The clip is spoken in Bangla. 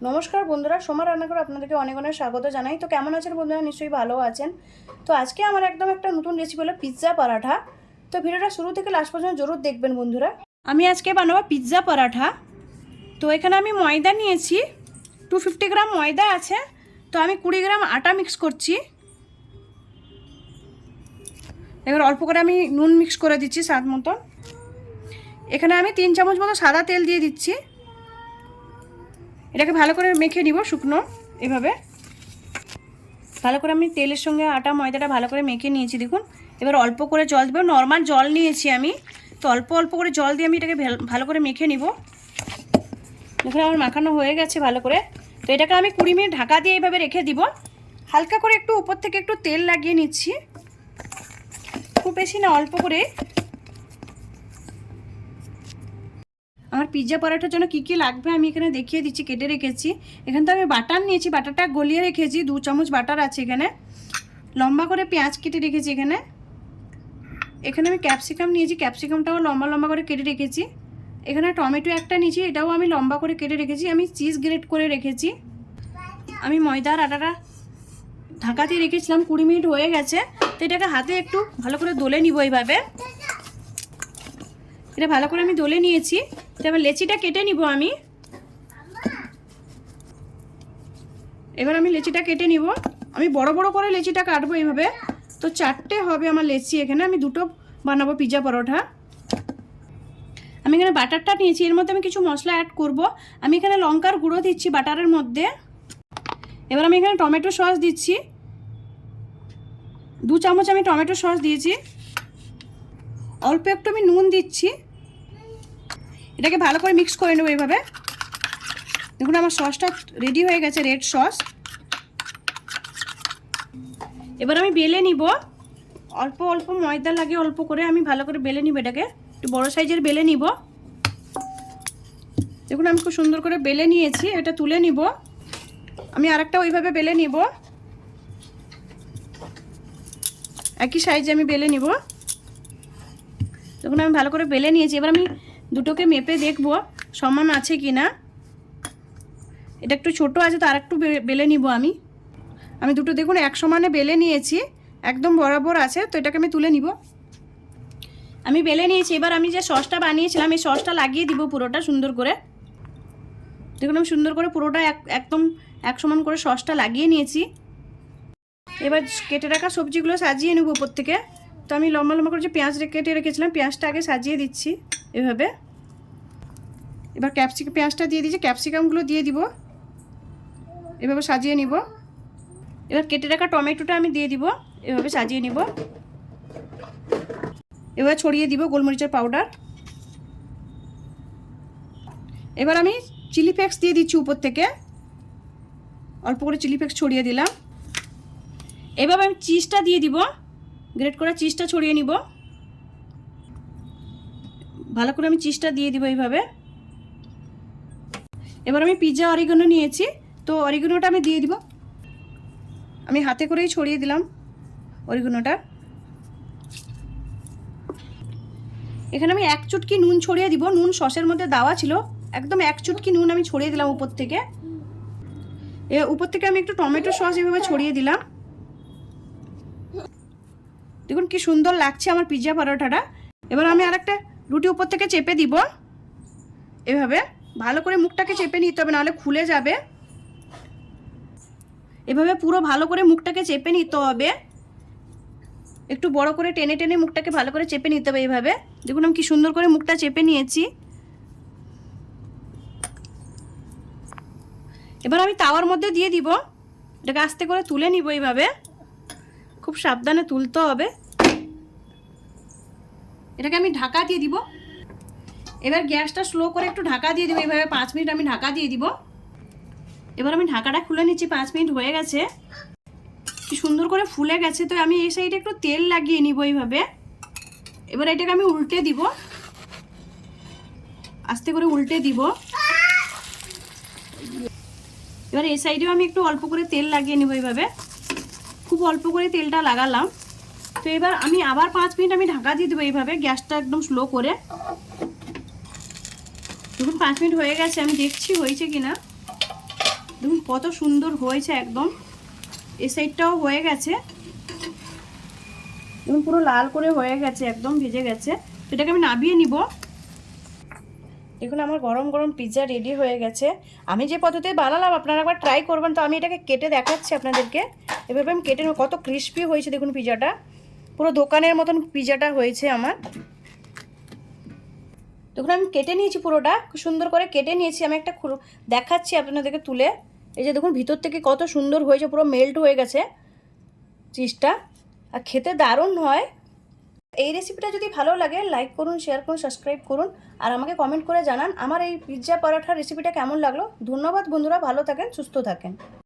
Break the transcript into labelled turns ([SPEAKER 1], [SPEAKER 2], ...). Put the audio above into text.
[SPEAKER 1] নমস্কার বন্ধুরা, সোমা রান্নাঘর আপনাদেরকে অনেক অনেক স্বাগত জানাই। তো কেমন আছেন বন্ধুরা? নিশ্চয়ই ভালো আছেন। তো আজকে আমার একদম একটা নতুন রেসিপি হলো পিৎজা পরাঠা। তো ভিডিওটা শুরু থেকে লাস্ট পর্যন্ত জরুর দেখবেন বন্ধুরা। আমি আজকে বানাবো পিৎজা পরাঠা। তো এখানে আমি ময়দা নিয়েছি, 250 গ্রাম ময়দা আছে। তো আমি 20 গ্রাম আটা মিক্স করছি। এবার অল্প করে আমি নুন মিক্স করে দিচ্ছি স্বাদ মতো। এখানে আমি 3 চামচ মতো সাদা তেল দিয়ে দিচ্ছি। এটাকে ভালো করে মেখে নিব শুকনো এভাবে। ভালো করে আমি তেলের সঙ্গে আটা ময়দাটা ভালো করে মেখে নিয়েছি দেখুন। এবার অল্প করে জল দেবো, নর্মাল জল নিয়েছি আমি। তো অল্প অল্প করে জল দিয়ে আমি এটাকে ভালো করে মেখে নিব। দেখুন আমার মাখানো হয়ে গেছে ভালো করে। তো এটাকে আমি 20 মিনিট ঢাকা দিয়ে এইভাবে রেখে দিব। হালকা করে একটু উপর থেকে একটু তেল লাগিয়ে নিচ্ছি, খুব বেশি না, অল্প করে। আমার পিৎজা পরাঠার জন্য কী কী লাগবে আমি এখানে দেখিয়ে দিচ্ছি, কেটে রেখেছি। এখানে তো আমি বাটার নিয়েছি, বাটারটা গলিয়ে রেখেছি, 2 চামচ বাটার আছে এখানে। লম্বা করে পেঁয়াজ কেটে রেখেছি এখানে। এখানে আমি ক্যাপসিকাম নিয়েছি, ক্যাপসিকামটাও লম্বা লম্বা করে কেটে রেখেছি। এখানে টমেটো একটা নিয়েছি, এটাও আমি লম্বা করে কেটে রেখেছি। আমি চিজ গ্রেট করে রেখেছি। আমি ময়দার আটাটা ঢাকা দিয়ে রেখেছিলাম, 20 মিনিট হয়ে গেছে। তো এটাকে হাতে একটু ভালো করে দলে নিব এইভাবে। এটা ভালো করে আমি দলে নিয়েছি। এবার লেচিটা কেটে নিব আমি। এবার আমি লেচিটা কেটে নিব। আমি বড় বড় করে লেচিটা কাটবো এইভাবে। তো 4টে হবে আমার লেচি এখানে। আমি 2টো বানাবো পিৎজা পরোটা। আমি এখানে বাটারটা নিয়েছি, এর মধ্যে আমি কিছু মশলা অ্যাড করব। আমি এখানে লঙ্কার গুঁড়ো দিচ্ছি বাটারের মধ্যে। এবার আমি এখানে টমেটো সস দিচ্ছি, 2 চামচ আমি টমেটো সস দিয়েছি। অল্প একটু আমি নুন দিচ্ছি। এটাকে ভালো করে মিক্স করে নেবো এইভাবে। দেখুন আমার সসটা রেডি হয়ে গেছে, রেড সস। এবার আমি বেলে নিব। অল্প অল্প ময়দা লাগে, অল্প করে আমি ভালো করে বেলে নিব। এটাকে একটু বড় সাইজের বেলে নিব। দেখুন আমি খুব সুন্দর করে বেলে নিয়েছি। এটা তুলে নিব। আমি আরেকটা ওইভাবে বেলে নিব, একই সাইজে আমি বেলে নিব। দেখুন আমি ভালো করে বেলে নিয়েছি। এবার আমি দুটোকে মেপে দেখব সমান আছে কি না। এটা একটু ছোট আছে, তো আরেকটু বেলে নিব আমি। আমি দুটো দেখুন এক সমানে বেলে নিয়েছি, একদম বরাবর আছে। তো এটাকে আমি তুলে নিব। আমি বেলে নিয়েছি। এবার আমি যে সসটা বানিয়েছিলাম এই সসটা লাগিয়ে দিব পুরোটা সুন্দর করে। দেখুন আমি সুন্দর করে পুরোটা একদম এক সমান করে সসটা লাগিয়ে নিয়েছি। এবার কেটে রাখা সবজিগুলো সাজিয়ে নেব উপর থেকে। তো আমি লম্বা লম্বা করে যে পেঁয়াজ কেটে রেখেছিলাম, পেঁয়াজটা আগে সাজিয়ে দিচ্ছি এভাবে। এবার পেঁয়াজটা দিয়ে দিচ্ছি, ক্যাপসিকামগুলো দিয়ে দিব, এভাবে সাজিয়ে নিব। এবার কেটে রাখা টমেটোটা আমি দিয়ে দিব, এভাবে সাজিয়ে নিব। এবার ছড়িয়ে দিব গোলমরিচের পাউডার। এবার আমি চিলি ফ্লেক্স দিয়ে দিচ্ছি উপর থেকে, অল্প করে চিলি ফ্লেক্স ছড়িয়ে দিলাম। এবার আমি চিজটা দিয়ে দিব, গ্রেট করা চিজটা ছড়িয়ে নিব। ভালো করে আমি চিজটা দিয়ে দিব এইভাবে। এবার আমি পিৎজা অরিগানো নিয়েছি, তো অরিগানোটা আমি দিয়ে দিব। আমি হাতে করেই ছড়িয়ে দিলাম অরিগানোটা। এখানে আমি 1 চুটকি নুন ছড়িয়ে দিব। নুন সসের মধ্যে দেওয়া ছিল, একদম 1 চুটকি নুন আমি ছড়িয়ে দিলাম উপর থেকে। উপর থেকে আমি একটু টমেটো সস এভাবে ছড়িয়ে দিলাম। দেখুন কি সুন্দর লাগছে আমার পিৎজা পরোটাটা। এবার আমি আরেকটা রুটি উপর থেকে চেপে দিব এভাবে। ভালো করে মুখটাকে চেপে নিতে হবে, নাহলে খুলে যাবে। এভাবে পুরো ভালো করে মুখটাকে চেপে নিতে হবে। একটু বড় করে টেনে টেনে মুখটাকে ভালো করে চেপে নিতে হবে এইভাবে। দেখুন আমি কি সুন্দর করে মুখটা চেপে নিয়েছি। এবার আমি তাওয়ার মধ্যে দিয়ে দিব। এটাকে আস্তে করে তুলে নিব এইভাবে, খুব সাবধানে তুলতে হবে। এটাকে আমি ঢাকা দিয়ে দিব। এবার গ্যাসটা স্লো করে একটু ঢাকা দিয়ে দিব এইভাবে। 5 মিনিট আমি ঢাকা দিয়ে দিব। এবার আমি ঢাকাটা খুলে নিচ্ছি, 5 মিনিট হয়ে গেছে। কি সুন্দর করে ফুলে গেছে। তো আমি এই সাইডে একটু তেল লাগিয়ে নিব এইভাবে। এবার এটাকে আমি উল্টে দিব, আস্তে করে উল্টে দিব। এবার এই সাইডেও আমি একটু অল্প করে তেল লাগিয়ে নিব এইভাবে। খুব অল্প করে তেলটা লাগালাম। তো এবার আমি আবার 5 মিনিট আমি ঢাকা দিয়ে দেবো এইভাবে, গ্যাসটা একদম স্লো করে। দেখুন 5 মিনিট হয়ে গেছে, আমি দেখছি হয়েছে কিনা। দেখুন কত সুন্দর হয়েছে একদম। এই সাইডটাও হয়ে গেছে, দেখুন পুরো লাল করে হয়ে গেছে, একদম ভিজে গেছে। এটাকে আমি নামিয়ে নিব। দেখুন আমার গরম গরম পিৎজা রেডি হয়ে গেছে। আমি যে পদ্ধতিতে বানালাম আপনারা একবার ট্রাই করবেন। তো আমি এটাকে কেটে দেখাচ্ছি আপনাদেরকে। এভাবে আমি কেটে কত ক্রিস্পি হয়েছে দেখুন পিৎজাটা, পুরো দোকানের মতন পিৎজাটা হয়েছে আমার। দেখুন আমি কেটে নিয়েছি, পুরোটা খুব সুন্দর করে কেটে নিয়েছি। আমি একটা দেখাচ্ছি আপনাদেরকে তুলে। এই যে দেখুন ভিতর থেকে কত সুন্দর হয়েছে, পুরো মেল্ট হয়ে গেছে চিজটা, আর খেতে দারুণ হয়। এই রেসিপিটা যদি ভালো লাগে লাইক করুন, শেয়ার করুন, সাবস্ক্রাইব করুন, আর আমাকে কমেন্ট করে জানান আমার এই পিৎজা পরোটার রেসিপিটা কেমন লাগলো। ধন্যবাদ বন্ধুরা, ভালো থাকেন, সুস্থ থাকেন।